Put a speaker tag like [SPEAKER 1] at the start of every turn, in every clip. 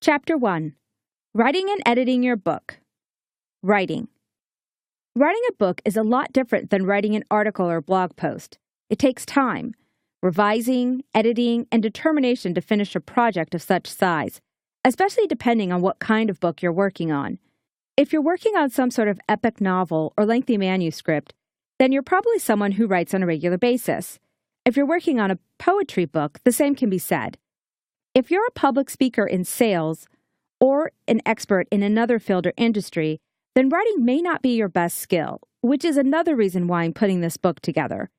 [SPEAKER 1] Chapter 1. Writing and Editing Your Book. Writing. Writing a book is a lot different than writing an article or blog post. It takes time, revising, editing, and determination to finish a project of such size, especially depending on what kind of book you're working on. If you're working on some sort of epic novel or lengthy manuscript, then you're probably someone who writes on a regular basis. If you're working on a poetry book, the same can be said. If you're a public speaker in sales or an expert in another field or industry, then writing may not be your best skill, which is another reason why I'm putting this book together.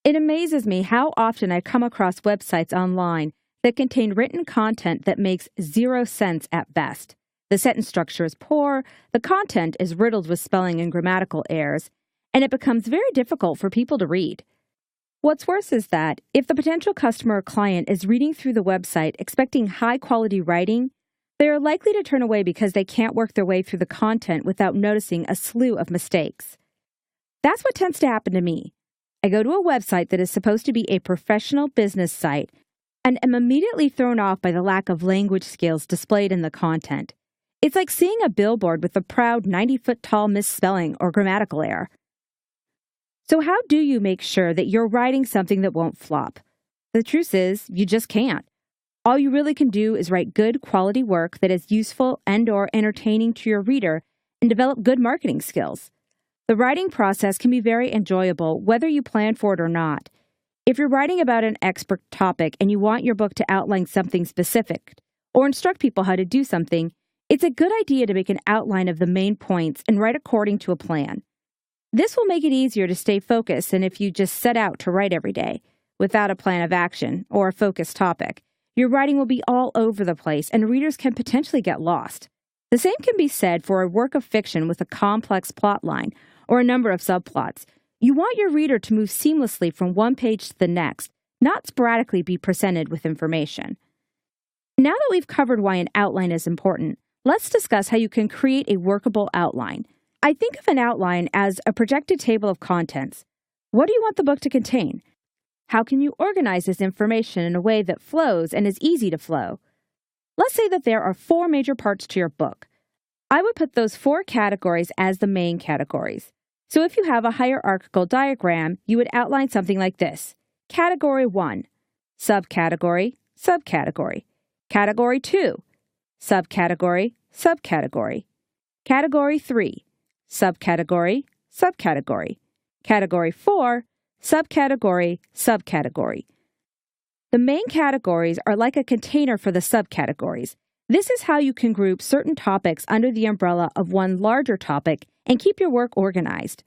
[SPEAKER 1] It amazes me how often I come across websites online that contain written content that makes zero sense at best. The sentence structure is poor, the content is riddled with spelling and grammatical errors, and it becomes very difficult for people to read. What's worse is that if the potential customer or client is reading through the website expecting high-quality writing, they are likely to turn away because they can't work their way through the content without noticing a slew of mistakes. That's what tends to happen to me. I go to a website that is supposed to be a professional business site and am immediately thrown off by the lack of language skills displayed in the content. It's like seeing a billboard with a proud 90-foot-tall misspelling or grammatical error. So how do you make sure that you're writing something that won't flop? The truth is, you just can't. All you really can do is write good quality work that is useful and/or entertaining to your reader and develop good marketing skills. The writing process can be very enjoyable whether you plan for it or not. If you're writing about an expert topic and you want your book to outline something specific or instruct people how to do something, it's a good idea to make an outline of the main points and write according to a plan. This will make it easier to stay focused than if you just set out to write every day without a plan of action or a focused topic. Your writing will be all over the place and readers can potentially get lost. The same can be said for a work of fiction with a complex plot line or a number of subplots. You want your reader to move seamlessly from one page to the next, not sporadically be presented with information. Now that we've covered why an outline is important, let's discuss how you can create a workable outline. I think of an outline as a projected table of contents. What do you want the book to contain? How can you organize this information in a way that flows and is easy to flow? Let's say that there are 4 major parts to your book. I would put those 4 categories as the main categories. So if you have a hierarchical diagram, you would outline something like this. Category 1, subcategory, subcategory. Category 2, subcategory, subcategory. Category 3, subcategory, subcategory. Category 4, subcategory, subcategory. The main categories are like a container for the subcategories. This is how you can group certain topics under the umbrella of one larger topic and keep your work organized.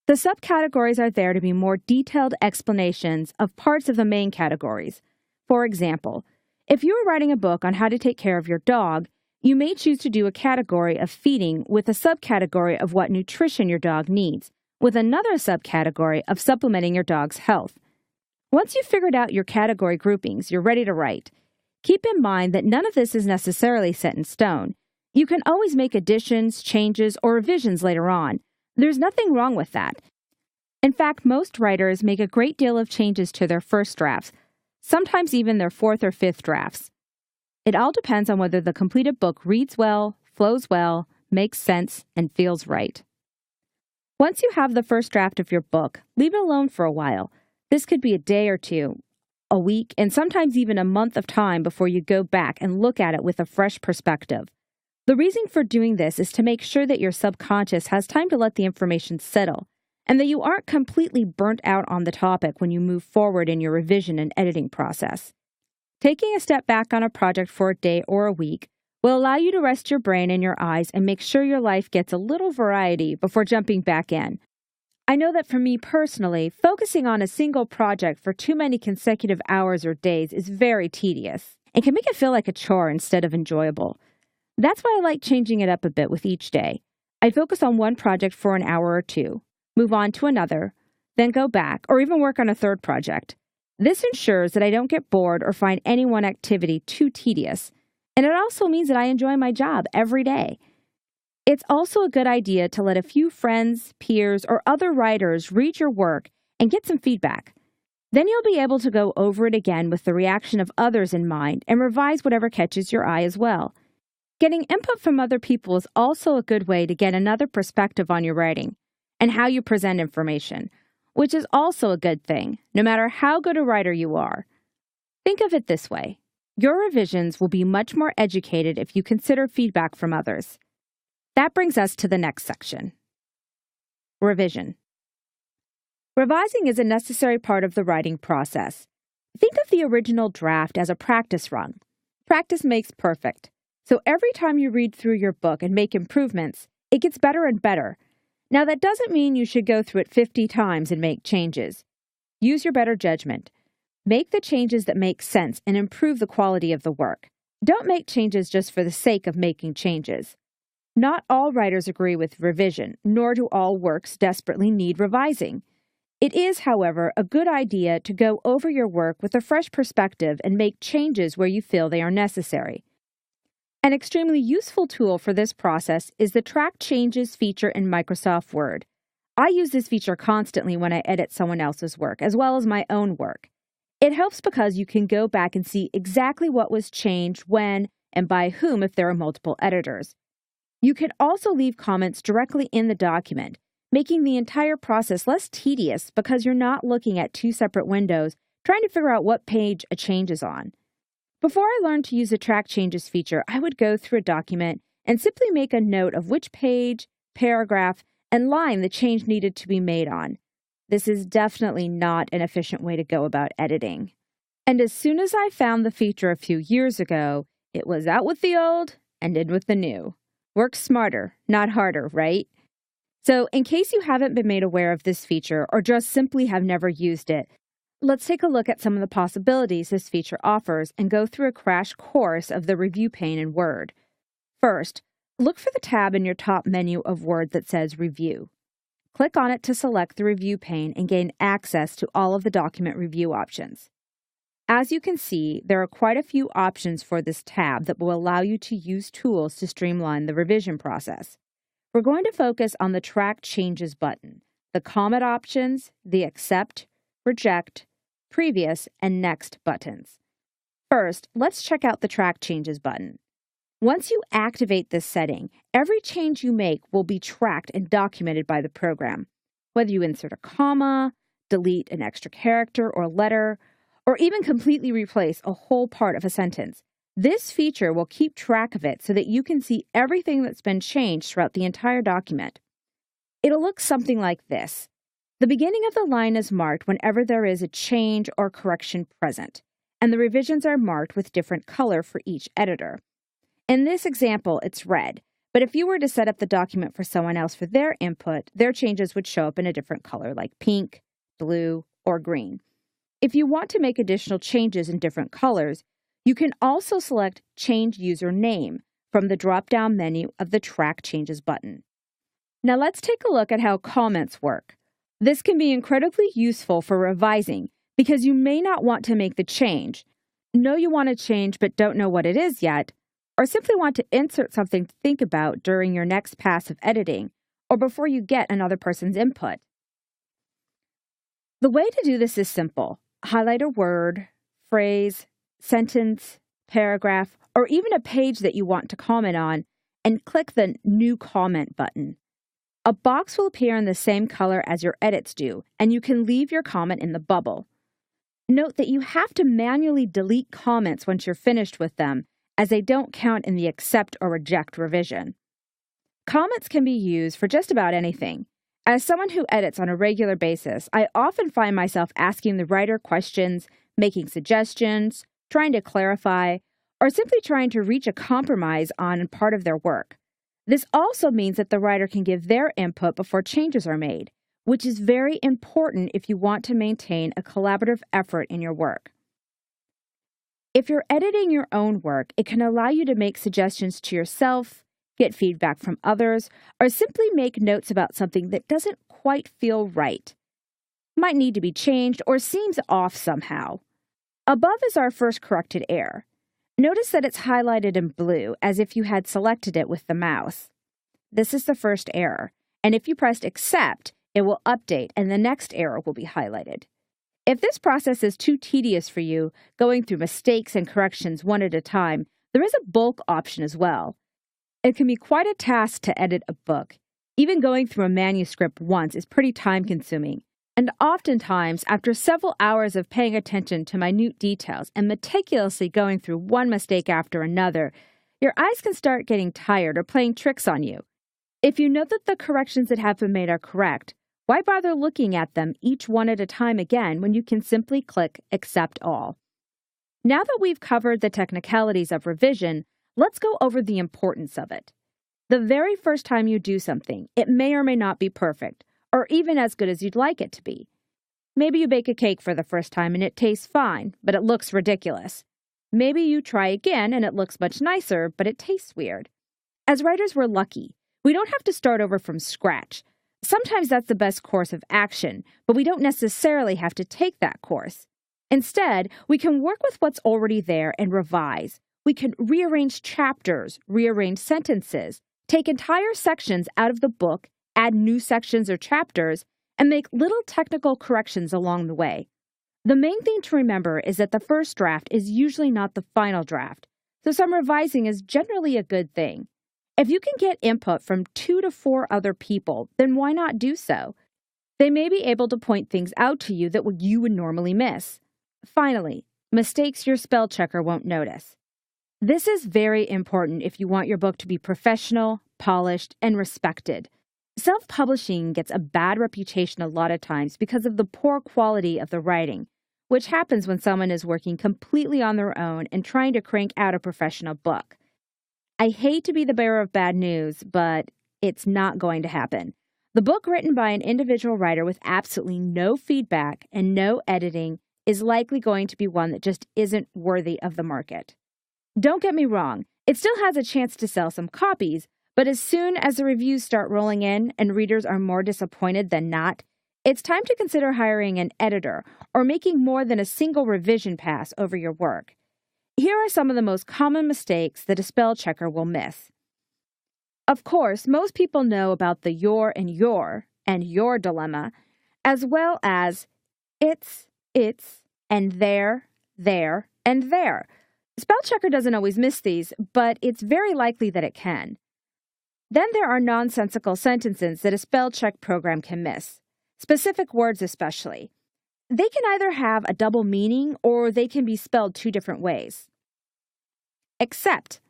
[SPEAKER 1] The subcategories are there to be more detailed explanations of parts of the main categories. For example, if you are writing a book on how to take care of your dog, you may choose to do a category of feeding with a subcategory of what nutrition your dog needs, with another subcategory of supplementing your dog's health. Once you've figured out your category groupings, you're ready to write. Keep in mind that none of this is necessarily set in stone. You can always make additions, changes, or revisions later on. There's nothing wrong with that. In fact, most writers make a great deal of changes to their first drafts, sometimes even their 4th or 5th drafts. It all depends on whether the completed book reads well, flows well, makes sense, and feels right. Once you have the first draft of your book, leave it alone for a while. This could be a day or 2, a week, and sometimes even a month of time before you go back and look at it with a fresh perspective. The reason for doing this is to make sure that your subconscious has time to let the information settle, and that you aren't completely burnt out on the topic when you move forward in your revision and editing process. Taking a step back on a project for a day or a week will allow you to rest your brain and your eyes and make sure your life gets a little variety before jumping back in. I know that for me personally, focusing on a single project for too many consecutive hours or days is very tedious and can make it feel like a chore instead of enjoyable. That's why I like changing it up a bit with each day. I focus on one project for an hour or 2, move on to another, then go back or even work on a third project. This ensures that I don't get bored or find any one activity too tedious, and it also means that I enjoy my job every day. It's also a good idea to let a few friends, peers, or other writers read your work and get some feedback. Then you'll be able to go over it again with the reaction of others in mind and revise whatever catches your eye as well. Getting input from other people is also a good way to get another perspective on your writing and how you present information, which is also a good thing, no matter how good a writer you are. Think of it this way. Your revisions will be much more educated if you consider feedback from others. That brings us to the next section. Revision. Revising is a necessary part of the writing process. Think of the original draft as a practice run. Practice makes perfect. So every time you read through your book and make improvements, it gets better and better. Now, that doesn't mean you should go through it 50 times and make changes. Use your better judgment. Make the changes that make sense and improve the quality of the work. Don't make changes just for the sake of making changes. Not all writers agree with revision, nor do all works desperately need revising. It is, however, a good idea to go over your work with a fresh perspective and make changes where you feel they are necessary. An extremely useful tool for this process is the Track Changes feature in Microsoft Word. I use this feature constantly when I edit someone else's work, as well as my own work. It helps because you can go back and see exactly what was changed when and by whom if there are multiple editors. You can also leave comments directly in the document, making the entire process less tedious because you're not looking at two separate windows trying to figure out what page a change is on. Before I learned to use the Track Changes feature, I would go through a document and simply make a note of which page, paragraph, and line the change needed to be made on. This is definitely not an efficient way to go about editing. And as soon as I found the feature a few years ago, it was out with the old and in with the new. Work smarter, not harder, right? So, in case you haven't been made aware of this feature or just simply have never used it, let's take a look at some of the possibilities this feature offers and go through a crash course of the review pane in Word. First, look for the tab in your top menu of Word that says Review. Click on it to select the review pane and gain access to all of the document review options. As you can see, there are quite a few options for this tab that will allow you to use tools to streamline the revision process. We're going to focus on the Track Changes button, the comment options, the Accept, Reject, Previous, and Next buttons. First, let's check out the Track Changes button. Once you activate this setting, every change you make will be tracked and documented by the program. Whether you insert a comma, delete an extra character or letter, or even completely replace a whole part of a sentence, this feature will keep track of it so that you can see everything that's been changed throughout the entire document. It'll look something like this. The beginning of the line is marked whenever there is a change or correction present, and the revisions are marked with different color for each editor. In this example, it's red, but if you were to set up the document for someone else for their input, their changes would show up in a different color like pink, blue, or green. If you want to make additional changes in different colors, you can also select Change User Name from the drop-down menu of the Track Changes button. Now let's take a look at how comments work. This can be incredibly useful for revising because you may not want to make the change, know you want to change but don't know what it is yet, or simply want to insert something to think about during your next pass of editing or before you get another person's input. The way to do this is simple. Highlight a word, phrase, sentence, paragraph, or even a page that you want to comment on, and click the New Comment button. A box will appear in the same color as your edits do, and you can leave your comment in the bubble. Note that you have to manually delete comments once you're finished with them, as they don't count in the Accept or Reject revision. Comments can be used for just about anything. As someone who edits on a regular basis, I often find myself asking the writer questions, making suggestions, trying to clarify, or simply trying to reach a compromise on part of their work. This also means that the writer can give their input before changes are made, which is very important if you want to maintain a collaborative effort in your work. If you're editing your own work, it can allow you to make suggestions to yourself, get feedback from others, or simply make notes about something that doesn't quite feel right, might need to be changed, or seems off somehow. Above is our first corrected error. Notice that it's highlighted in blue as if you had selected it with the mouse. This is the first error, and if you pressed Accept, it will update and the next error will be highlighted. If this process is too tedious for you, going through mistakes and corrections one at a time, there is a bulk option as well. It can be quite a task to edit a book. Even going through a manuscript once is pretty time-consuming, and oftentimes, after several hours of paying attention to minute details and meticulously going through one mistake after another, your eyes can start getting tired or playing tricks on you. If you know that the corrections that have been made are correct, why bother looking at them each one at a time again when you can simply click Accept All? Now that we've covered the technicalities of revision, let's go over the importance of it. The very first time you do something, it may or may not be perfect, or even as good as you'd like it to be. Maybe you bake a cake for the first time and it tastes fine, but it looks ridiculous. Maybe you try again and it looks much nicer, but it tastes weird. As writers, we're lucky. We don't have to start over from scratch. Sometimes that's the best course of action, but we don't necessarily have to take that course. Instead, we can work with what's already there and revise. We can rearrange chapters, rearrange sentences, take entire sections out of the book, add new sections or chapters, and make little technical corrections along the way. The main thing to remember is that the first draft is usually not the final draft, so some revising is generally a good thing. If you can get input from 2 to 4 other people, then why not do so? They may be able to point things out to you that you would normally miss. Finally, mistakes your spell checker won't notice. This is very important if you want your book to be professional, polished, and respected. Self-publishing gets a bad reputation a lot of times because of the poor quality of the writing, which happens when someone is working completely on their own and trying to crank out a professional book. I hate to be the bearer of bad news, but it's not going to happen. The book written by an individual writer with absolutely no feedback and no editing is likely going to be one that just isn't worthy of the market. Don't get me wrong, it still has a chance to sell some copies, but as soon as the reviews start rolling in and readers are more disappointed than not, it's time to consider hiring an editor or making more than a single revision pass over your work. Here are some of the most common mistakes that a spell checker will miss. Of course, most people know about the your and your dilemma, as well as it's, and there, and there. Spell checker doesn't always miss these, but it's very likely that it can. Then there are nonsensical sentences that a spell check program can miss, specific words especially. They can either have a double meaning or they can be spelled 2 different ways. Accept.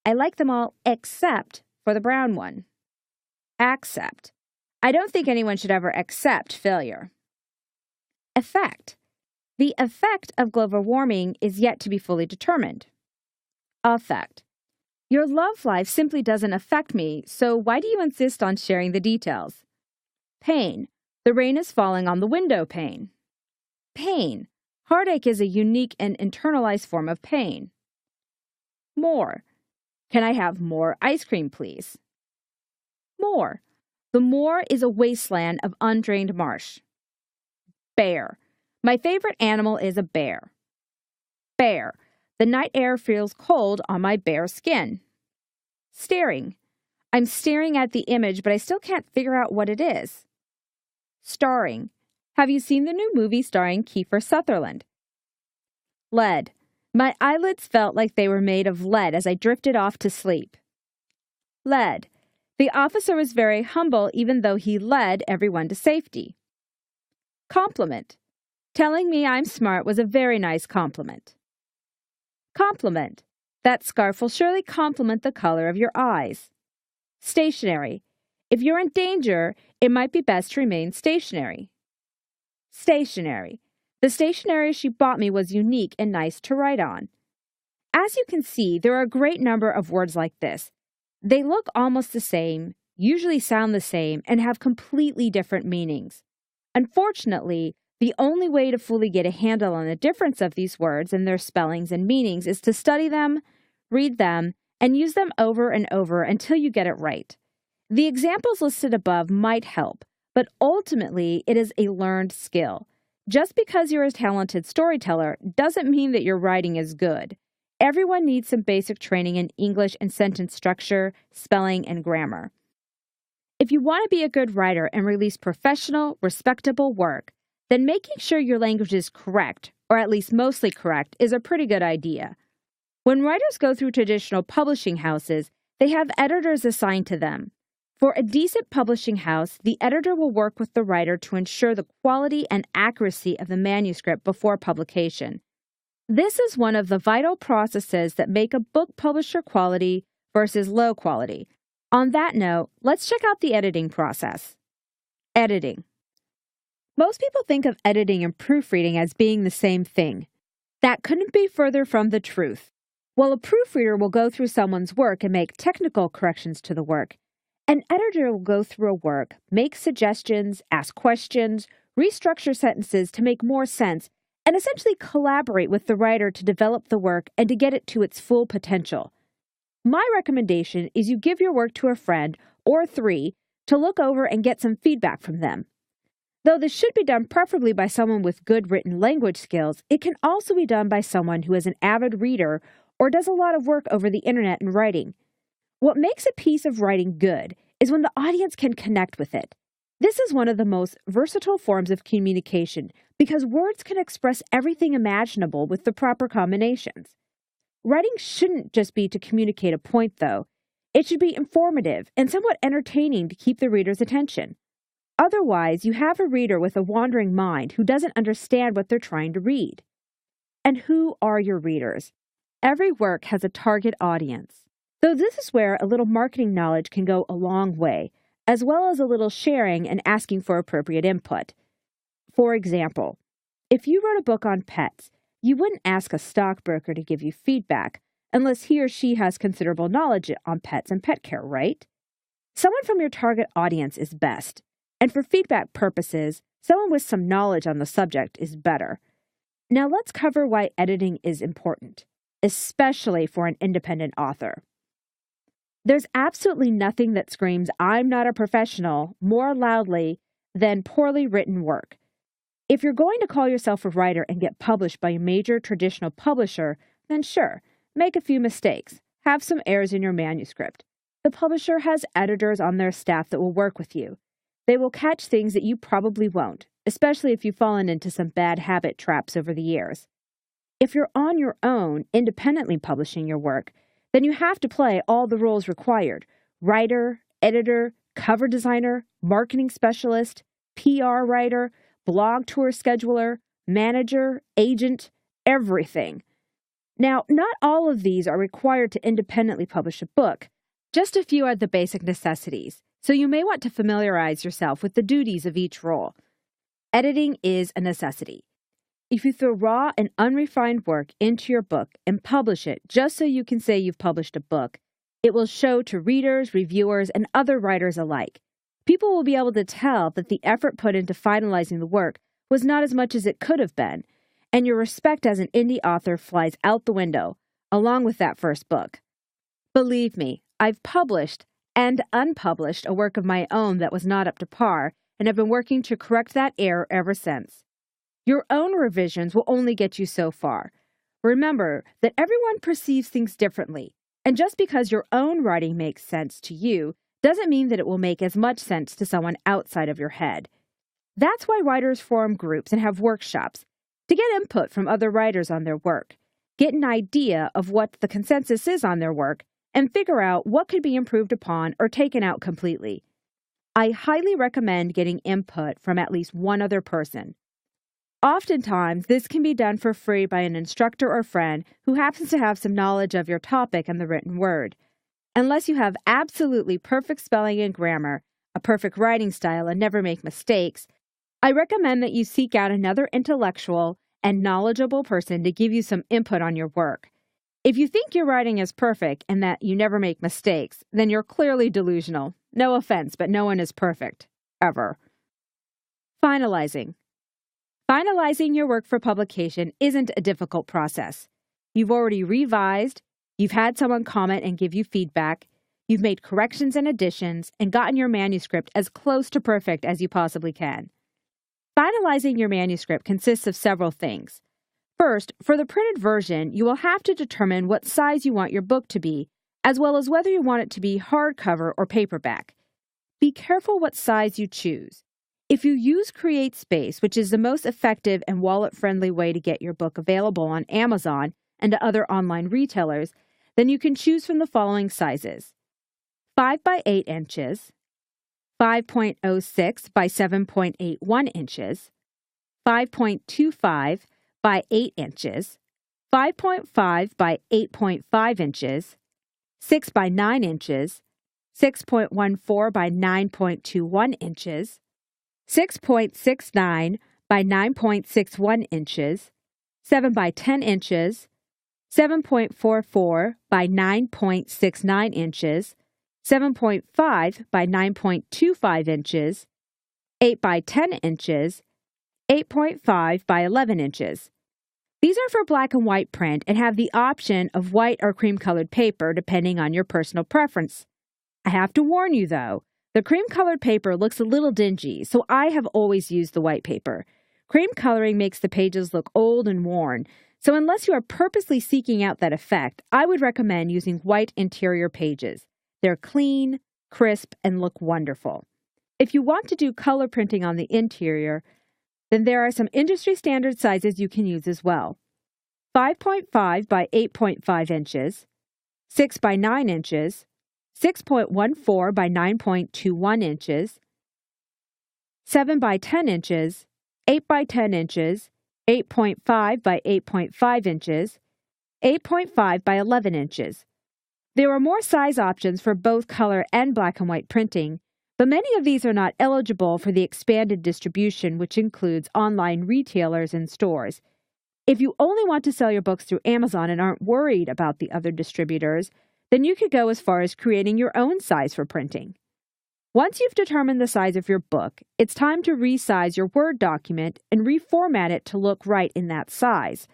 [SPEAKER 1] I like them all except for the brown one. Accept. I don't think anyone should ever accept failure. Effect. The effect of global warming is yet to be fully determined. Affect. Your love life simply doesn't affect me, so why do you insist on sharing the details? Pain. The rain is falling on the window pane. Pain. Heartache is a unique and internalized form of pain. More. Can I have more ice cream, please? Moor. The moor is a wasteland of undrained marsh. Bear. My favorite animal is a bear. Bare. The night air feels cold on my bare skin. Staring. I'm staring at the image, but I still can't figure out what it is. Starring. Have you seen the new movie starring Kiefer Sutherland? Lead. My eyelids felt like they were made of lead as I drifted off to sleep. Led. The officer was very humble even though he led everyone to safety. Compliment. Telling me I'm smart was a very nice compliment. Compliment. That scarf will surely complement the color of your eyes. Stationary. If you're in danger, it might be best to remain stationary. Stationary. The stationery she bought me was unique and nice to write on. As you can see, there are a great number of words like this. They look almost the same, usually sound the same, and have completely different meanings. Unfortunately, the only way to fully get a handle on the difference of these words and their spellings and meanings is to study them, read them, and use them over and over until you get it right. The examples listed above might help, but ultimately it is a learned skill. Just because you're a talented storyteller doesn't mean that your writing is good. Everyone needs some basic training in English and sentence structure, spelling, and grammar. If you want to be a good writer and release professional, respectable work, then making sure your language is correct, or at least mostly correct, is a pretty good idea. When writers go through traditional publishing houses, They have editors assigned to them. For a decent publishing house, the editor will work with the writer to ensure the quality and accuracy of the manuscript before publication. This is one of the vital processes that make a book publisher quality versus low quality. On that note, let's check out the editing process. Editing. Most people think of editing and proofreading as being the same thing. That couldn't be further from the truth. While a proofreader will go through someone's work and make technical corrections to the work, an editor will go through a work, make suggestions, ask questions, restructure sentences to make more sense, and essentially collaborate with the writer to develop the work and to get it to its full potential. My recommendation is you give your work to a friend or three to look over and get some feedback from them. Though this should be done preferably by someone with good written language skills, it can also be done by someone who is an avid reader or does a lot of work over the internet and writing. What makes a piece of writing good is when the audience can connect with it. This is one of the most versatile forms of communication because words can express everything imaginable with the proper combinations. Writing shouldn't just be to communicate a point, though. It should be informative and somewhat entertaining to keep the reader's attention. Otherwise, you have a reader with a wandering mind who doesn't understand what they're trying to read. And who are your readers? Every work has a target audience. Though this is where a little marketing knowledge can go a long way, as well as a little sharing and asking for appropriate input. For example, if you wrote a book on pets, you wouldn't ask a stockbroker to give you feedback unless he or she has considerable knowledge on pets and pet care, right? Someone from your target audience is best, and for feedback purposes, someone with some knowledge on the subject is better. Now let's cover why editing is important, especially for an independent author. There's absolutely nothing that screams, "I'm not a professional," more loudly than poorly written work. If you're going to call yourself a writer and get published by a major traditional publisher, then sure, make a few mistakes, have some errors in your manuscript. The publisher has editors on their staff that will work with you. They will catch things that you probably won't, especially if you've fallen into some bad habit traps over the years. If you're on your own, independently publishing your work, then you have to play all the roles required: writer, editor, cover designer, marketing specialist, PR writer, blog tour scheduler, manager, agent, everything. Now, not all of these are required to independently publish a book. Just a few are the basic necessities, so you may want to familiarize yourself with the duties of each role. Editing is a necessity. If you throw raw and unrefined work into your book and publish it just so you can say you've published a book, it will show to readers, reviewers, and other writers alike. People will be able to tell that the effort put into finalizing the work was not as much as it could have been, and your respect as an indie author flies out the window, along with that first book. Believe me, I've published and unpublished a work of my own that was not up to par, and have been working to correct that error ever since. Your own revisions will only get you so far. Remember that everyone perceives things differently, and just because your own writing makes sense to you doesn't mean that it will make as much sense to someone outside of your head. That's why writers form groups and have workshops, to get input from other writers on their work, get an idea of what the consensus is on their work, and figure out what could be improved upon or taken out completely. I highly recommend getting input from at least one other person. Oftentimes, this can be done for free by an instructor or friend who happens to have some knowledge of your topic and the written word. Unless you have absolutely perfect spelling and grammar, a perfect writing style, and never make mistakes, I recommend that you seek out another intellectual and knowledgeable person to give you some input on your work. If you think your writing is perfect and that you never make mistakes, then you're clearly delusional. No offense, but no one is perfect. Ever. Finalizing. Finalizing your work for publication isn't a difficult process. You've already revised, you've had someone comment and give you feedback, you've made corrections and additions, and gotten your manuscript as close to perfect as you possibly can. Finalizing your manuscript consists of several things. First, for the printed version, you will have to determine what size you want your book to be, as well as whether you want it to be hardcover or paperback. Be careful what size you choose. If you use CreateSpace, which is the most effective and wallet-friendly way to get your book available on Amazon and to other online retailers, then you can choose from the following sizes: 5 by 8 inches, 5.06 by 7.81 inches, 5.25 by 8 inches, 5.5 by 8.5 inches, 6 by 9 inches, 6.14 by 9.21 inches, 6.69 by 9.61 inches, 7 by 10 inches, 7.44 by 9.69 inches, 7.5 by 9.25 inches, 8 by 10 inches, 8.5 by 11 inches. These are for black and white print and have the option of white or cream-colored paper depending on your personal preference. I have to warn you, though, the cream-colored paper looks a little dingy, so I have always used the white paper. Cream coloring makes the pages look old and worn, so unless you are purposely seeking out that effect, I would recommend using white interior pages. They're clean, crisp, and look wonderful. If you want to do color printing on the interior, then there are some industry standard sizes you can use as well. 5.5 by 8.5 inches, 6 by 9 inches, 6.14 by 9.21 inches, 7 by 10 inches, 8 by 10 inches, 8.5 by 8.5 inches, 8.5 by 11 inches. There are more size options for both color and black and white printing, but many of these are not eligible for the expanded distribution, which includes online retailers and stores. If you only want to sell your books through Amazon and aren't worried about the other distributors, then you could go as far as creating your own size for printing. Once you've determined the size of your book, it's time to resize your Word document and reformat it to look right in that size.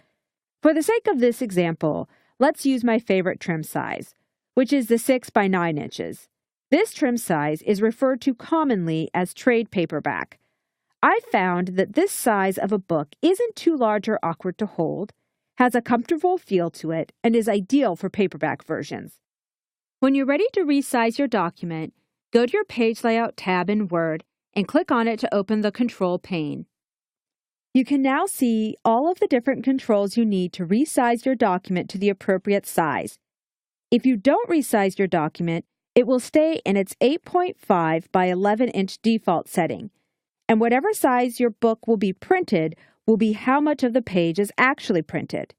[SPEAKER 1] For the sake of this example, let's use my favorite trim size, which is the 6 by 9 inches. This trim size is referred to commonly as trade paperback. I found that this size of a book isn't too large or awkward to hold, has a comfortable feel to it, and is ideal for paperback versions. When you're ready to resize your document, go to your Page Layout tab in Word and click on it to open the Control pane. You can now see all of the different controls you need to resize your document to the appropriate size. If you don't resize your document, it will stay in its 8.5 by 11-inch default setting, and whatever size your book will be printed will be how much of the page is actually printed.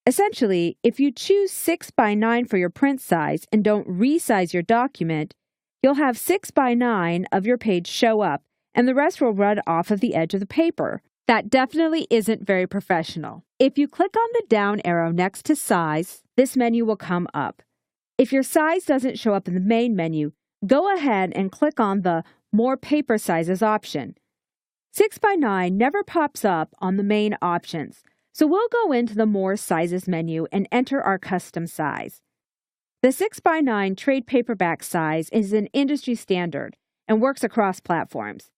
[SPEAKER 1] Essentially, if you choose 6 by 9 for your print size and don't resize your document, you'll have 6 by 9 of your page show up, and the rest will run off of the edge of the paper. That definitely isn't very professional. If you click on the down arrow next to Size, this menu will come up. If your size doesn't show up in the main menu, go ahead and click on the More Paper Sizes option. 6 by 9 never pops up on the main options, so we'll go into the More Sizes menu and enter our custom size. The 6 by 9 trade paperback size is an industry standard and works across platforms.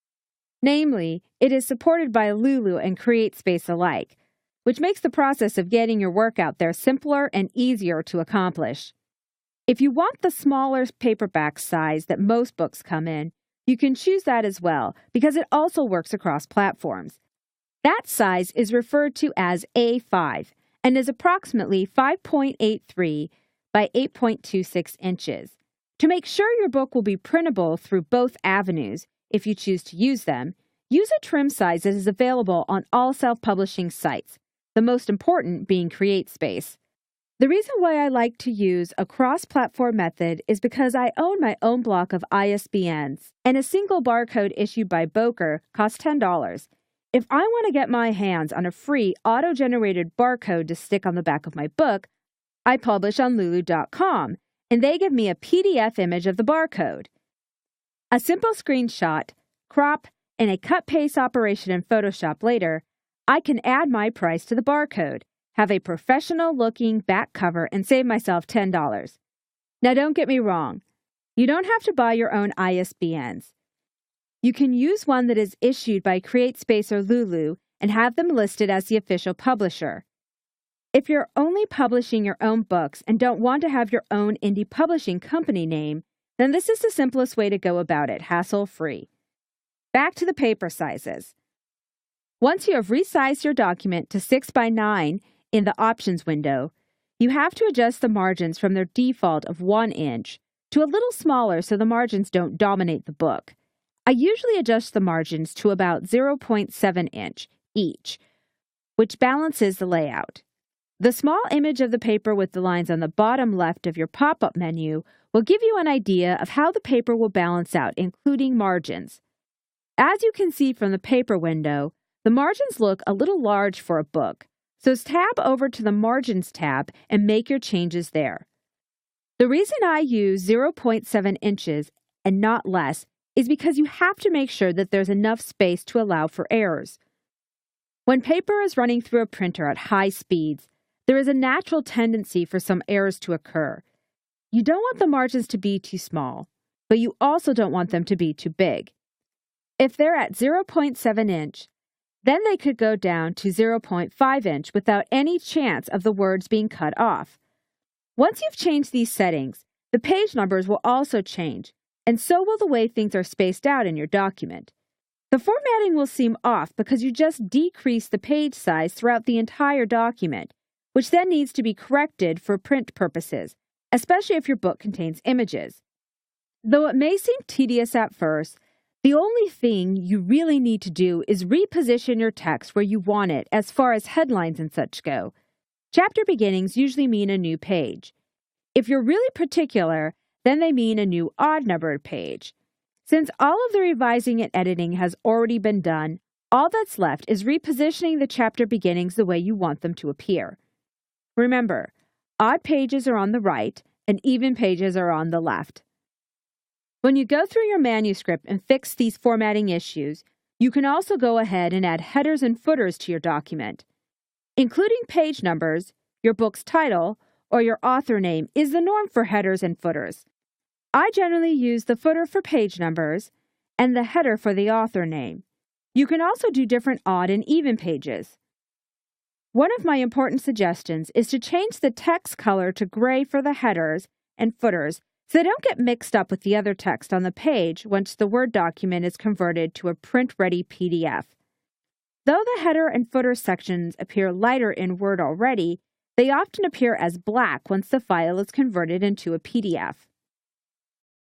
[SPEAKER 1] Namely, it is supported by Lulu and CreateSpace alike, which makes the process of getting your work out there simpler and easier to accomplish. If you want the smaller paperback size that most books come in, you can choose that as well because it also works across platforms. That size is referred to as A5 and is approximately 5.83 by 8.26 inches. To make sure your book will be printable through both avenues, if you choose to use them, use a trim size that is available on all self-publishing sites, the most important being CreateSpace. The reason why I like to use a cross-platform method is because I own my own block of ISBNs, and a single barcode issued by Boker costs $10. If I want to get my hands on a free auto-generated barcode to stick on the back of my book, I publish on Lulu.com, and they give me a PDF image of the barcode. A simple screenshot, crop, and a cut-paste operation in Photoshop later, I can add my price to the barcode, have a professional-looking back cover, and save myself $10. Now don't get me wrong, you don't have to buy your own ISBNs. You can use one that is issued by CreateSpace or Lulu and have them listed as the official publisher. If you're only publishing your own books and don't want to have your own indie publishing company name, then this is the simplest way to go about it, hassle-free. Back to the paper sizes. Once you have resized your document to 6 by 9 in the Options window, you have to adjust the margins from their default of 1 inch to a little smaller so the margins don't dominate the book. I usually adjust the margins to about 0.7 inch each, which balances the layout. The small image of the paper with the lines on the bottom left of your pop-up menu will give you an idea of how the paper will balance out, including margins. As you can see from the paper window, the margins look a little large for a book, so tab over to the Margins tab and make your changes there. The reason I use 0.7 inches and not less is because you have to make sure that there's enough space to allow for errors. When paper is running through a printer at high speeds, there is a natural tendency for some errors to occur. You don't want the margins to be too small, but you also don't want them to be too big. If they're at 0.7 inch, then they could go down to 0.5 inch without any chance of the words being cut off. Once you've changed these settings, the page numbers will also change, and so will the way things are spaced out in your document. The formatting will seem off because you just decreased the page size throughout the entire document, which then needs to be corrected for print purposes, especially if your book contains images. Though it may seem tedious at first, the only thing you really need to do is reposition your text where you want it as far as headlines and such go. Chapter beginnings usually mean a new page. If you're really particular, then they mean a new odd-numbered page. Since all of the revising and editing has already been done, all that's left is repositioning the chapter beginnings the way you want them to appear. Remember, odd pages are on the right and even pages are on the left. When you go through your manuscript and fix these formatting issues, you can also go ahead and add headers and footers to your document. Including page numbers, your book's title, or your author name is the norm for headers and footers. I generally use the footer for page numbers and the header for the author name. You can also do different odd and even pages. One of my important suggestions is to change the text color to gray for the headers and footers so they don't get mixed up with the other text on the page once the Word document is converted to a print-ready PDF. Though the header and footer sections appear lighter in Word already, they often appear as black once the file is converted into a PDF.